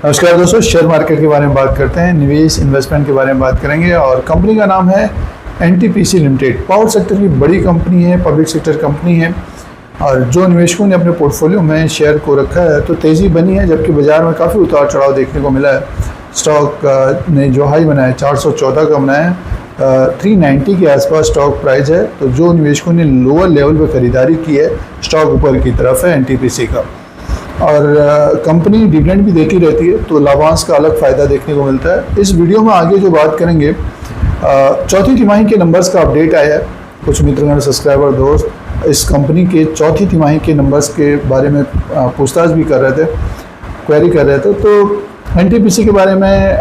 नमस्कार दोस्तों, share market के बारे में बात करते हैं, निवेश इन्वेस्टमेंट के बारे में बात करेंगे और कंपनी का नाम है एनटीपीसी लिमिटेड। पावर सेक्टर की बड़ी कंपनी है, पब्लिक सेक्टर कंपनी है और जो निवेशकों ने अपने पोर्टफोलियो में शेयर को रखा है तो तेज़ी बनी है, जबकि बाजार में काफ़ी उतार चढ़ाव देखने को मिला है। स्टॉक ने जो हाई बनाया 414 का बनाया, 390 के आसपास स्टॉक प्राइस है। तो जो निवेशकों ने लोअर लेवल पर ख़रीदारी की है, स्टॉक ऊपर की तरफ है एनटीपीसी का। और कंपनी डिविडेंड भी देती रहती है तो लाभांश का अलग फ़ायदा देखने को मिलता है। इस वीडियो में आगे जो बात करेंगे, चौथी तिमाही के नंबर्स का अपडेट आया है। कुछ मित्रगण सब्सक्राइबर दोस्त इस कंपनी के चौथी तिमाही के नंबर्स के बारे में पूछताछ भी कर रहे थे, क्वेरी कर रहे थे। तो एनटीपीसी के बारे में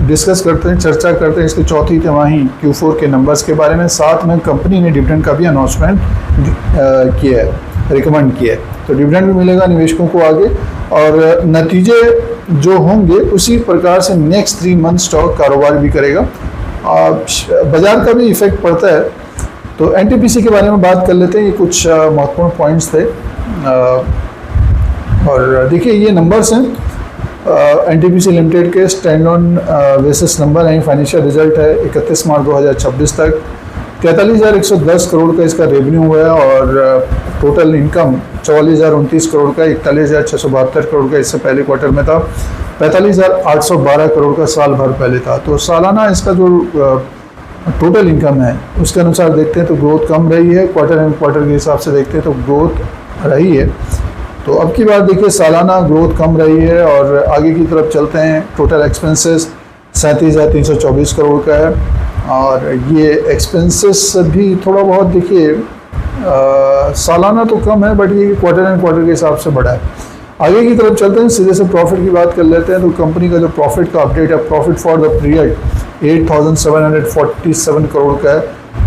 डिस्कस करते हैं, चर्चा करते हैं इसके चौथी तिमाही Q4 के नंबर्स के बारे में। साथ में कंपनी ने डिविडेंड का भी अनाउंसमेंट किया है, रिकमेंड किया है। तो डिविडेंड भी मिलेगा निवेशकों को आगे और नतीजे जो होंगे उसी प्रकार से नेक्स्ट 3 मंथ स्टॉक कारोबार भी करेगा। बाजार का भी इफेक्ट पड़ता है। तो एनटीपीसी के बारे में बात कर लेते हैं। ये कुछ महत्वपूर्ण पॉइंट्स थे और देखिए ये नंबर्स हैं एनटीपीसी लिमिटेड के स्टैंड ऑन बेसिस नंबर हैं। फाइनेंशियल रिजल्ट है 31 मार्च 2026 तक 43,110 करोड़ का इसका रेवेन्यू हुआ है और टोटल इनकम 44,029 करोड़ का, 41,672 करोड़ का इससे पहले क्वार्टर में था, 45,812 करोड़ का साल भर पहले था। तो सालाना इसका जो टोटल इनकम है उसके अनुसार देखते हैं तो ग्रोथ कम रही है। क्वार्टर एंड क्वार्टर के हिसाब से देखते हैं तो ग्रोथ रही है। तो अब की बात देखिए सालाना ग्रोथ कम रही है और आगे की तरफ चलते हैं। टोटल एक्सपेंसेस 37,324 करोड़ का है और ये एक्सपेंसेस भी थोड़ा बहुत देखिए सालाना तो कम है, बट ये क्वार्टर एंड क्वार्टर के हिसाब से बढ़ा है। आगे की तरफ चलते हैं, सीधे से प्रॉफिट की बात कर लेते हैं। तो कंपनी का जो प्रॉफिट का अपडेट है, profit for the period 8,747 crore का है,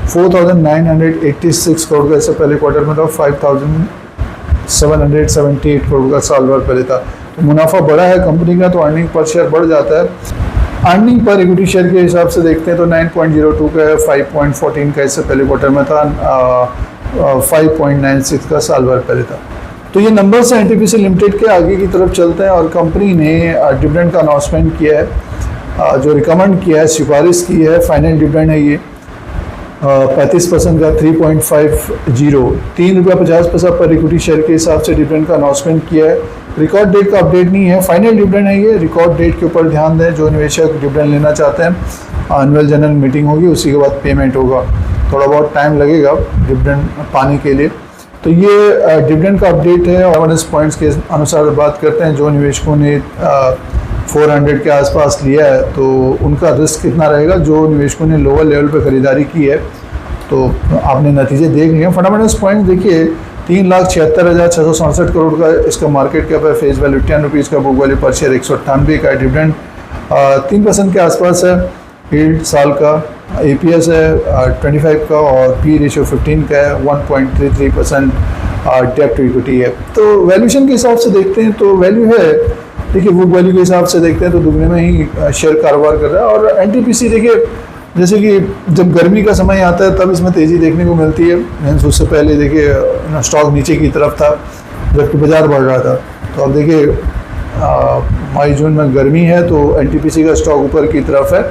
4,986 करोड़ का इससे पहले क्वार्टर में था, 5,778 करोड़ का साल भर पहले था। तो मुनाफा बढ़ा है कंपनी का, तो अर्निंग पर शेयर बढ़ जाता है। अर्निंग पर इक्विटी शेयर के हिसाब से देखते हैं तो 9.02 का है, 5.14 का इससे पहले क्वार्टर में था, 5.96 का साल भर पहले था। तो ये नंबर्स हैं एनटीपीसी लिमिटेड के। आगे की तरफ चलते हैं और कंपनी ने डिविडेंड का अनाउंसमेंट किया है, जो रिकमेंड किया है, सिफारिश की है। फाइनल डिविडेंड है ये 35% का 3.50, ₹3.50 पर इक्विटी शेयर के हिसाब से डिविडेंड का अनाउंसमेंट किया है। रिकॉर्ड डेट का अपडेट नहीं है, फाइनल डिविडेंड है ये। रिकॉर्ड डेट के ऊपर ध्यान दें, जो निवेशक डिविडेंड लेना चाहते हैं एनुअल जनरल मीटिंग होगी, उसी के बाद पेमेंट होगा। थोड़ा बहुत टाइम लगेगा डिविडेंड पाने के लिए। तो ये डिविडेंड का अपडेट है। अवेयरनेस पॉइंट्स के अनुसार बात करते हैं, जो निवेशकों ने 400 के आसपास लिया है तो उनका रिस्क कितना रहेगा। जो निवेशकों ने लोअर लेवल पर खरीदारी की है तो आपने नतीजे देख लिए। फंडामेंटल्स पॉइंट देखिए, 3,76,667 करोड़ का इसका मार्केट कैप है, फेस वैल्यू 10 रुपीज़ का, बुक वैल्यू पर शेयर 198 का है। डिविडेंड 3% के आसपास है, यील्ड साल का, APS है 25 का और P रेशियो 15 का है, 1.33% डेब्ट टू इक्विटी है। तो वैल्यूएशन के हिसाब से देखते हैं तो वैल्यू है, देखिए बुक वैल्यू के हिसाब से देखते हैं तो दुगने में ही शेयर कारोबार कर रहा है। और एनटीपीसी देखिए, जैसे कि जब गर्मी का समय आता है तब इसमें तेज़ी देखने को मिलती है। मीन्स उससे पहले देखिए स्टॉक नीचे की तरफ था जबकि बाजार बढ़ रहा था। तो अब देखिए मई जून में गर्मी है तो एनटीपीसी का स्टॉक ऊपर की तरफ है।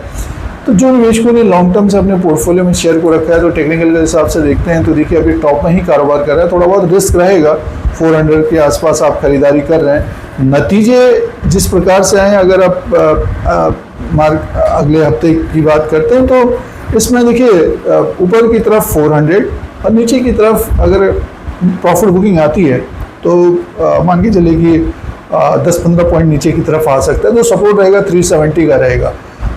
तो जो निवेशकों ने लॉन्ग टर्म से अपने पोर्टफोलियो में शेयर को रखा है तो टेक्निकल के हिसाब से देखते हैं तो देखिए अभी टॉप में ही कारोबार कर रहा है। थोड़ा बहुत रिस्क रहेगा, 400 के आसपास आप खरीदारी कर रहे हैं। नतीजे जिस प्रकार से आए, अगर आप अगले हफ्ते की बात करते हैं तो इसमें देखिए ऊपर की तरफ 400 और नीचे की तरफ अगर प्रॉफिट बुकिंग आती है तो मान के चलिए कि 10-15 पॉइंट नीचे की तरफ आ सकता है। तो सपोर्ट रहेगा 370 का रहेगा।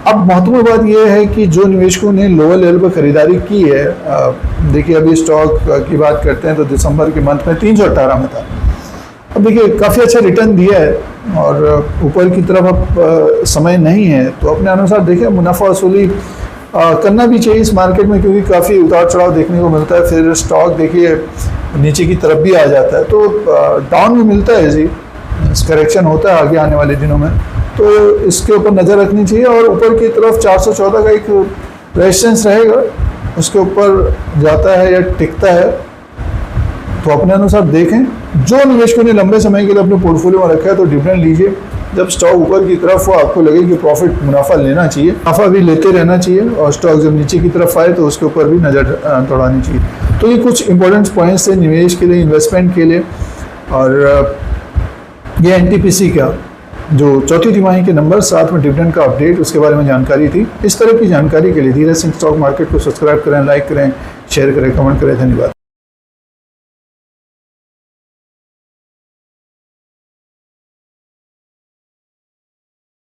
अब महत्वपूर्ण बात यह है कि जो निवेशकों ने लोअर लेवल पर खरीदारी की है, देखिए अभी स्टॉक की बात करते हैं तो दिसंबर के मंथ में 318 में था। अब देखिए काफ़ी अच्छा रिटर्न दिया है और ऊपर की तरफ अब समय नहीं है तो अपने अनुसार देखिए मुनाफा वसूली करना भी चाहिए इस मार्केट में, क्योंकि काफ़ी उतार चढ़ाव देखने को मिलता है। फिर स्टॉक देखिए नीचे की तरफ भी आ जाता है तो डाउन भी मिलता है जी, करेक्शन होता है आगे आने वाले दिनों में। तो इसके ऊपर नज़र रखनी चाहिए। और ऊपर की तरफ 414 का एक रेजिस्टेंस रहेगा, उसके ऊपर जाता है या टिकता है तो अपने अनुसार देखें। जो निवेशकों ने लंबे समय के लिए अपने पोर्टफोलियो में रखा है तो डिविडेंड लीजिए, जब स्टॉक ऊपर की तरफ हो आपको लगे कि प्रॉफिट मुनाफा लेना चाहिए, मुनाफा भी लेते रहना चाहिए, और स्टॉक जब नीचे की तरफ आए तो उसके ऊपर भी नज़र दौड़ानी चाहिए। तो ये कुछ इंपॉर्टेंट पॉइंट्स हैं निवेश के लिए, इन्वेस्टमेंट के लिए। और ये एनटीपीसी का जो चौथी तिमाही के नंबर, साथ में डिविडेंड का अपडेट, उसके बारे में जानकारी थी। इस तरह की जानकारी के लिए धीरज सिंह स्टॉक मार्केट को सब्सक्राइब करें, लाइक करें, शेयर करें, कमेंट करें। धन्यवाद।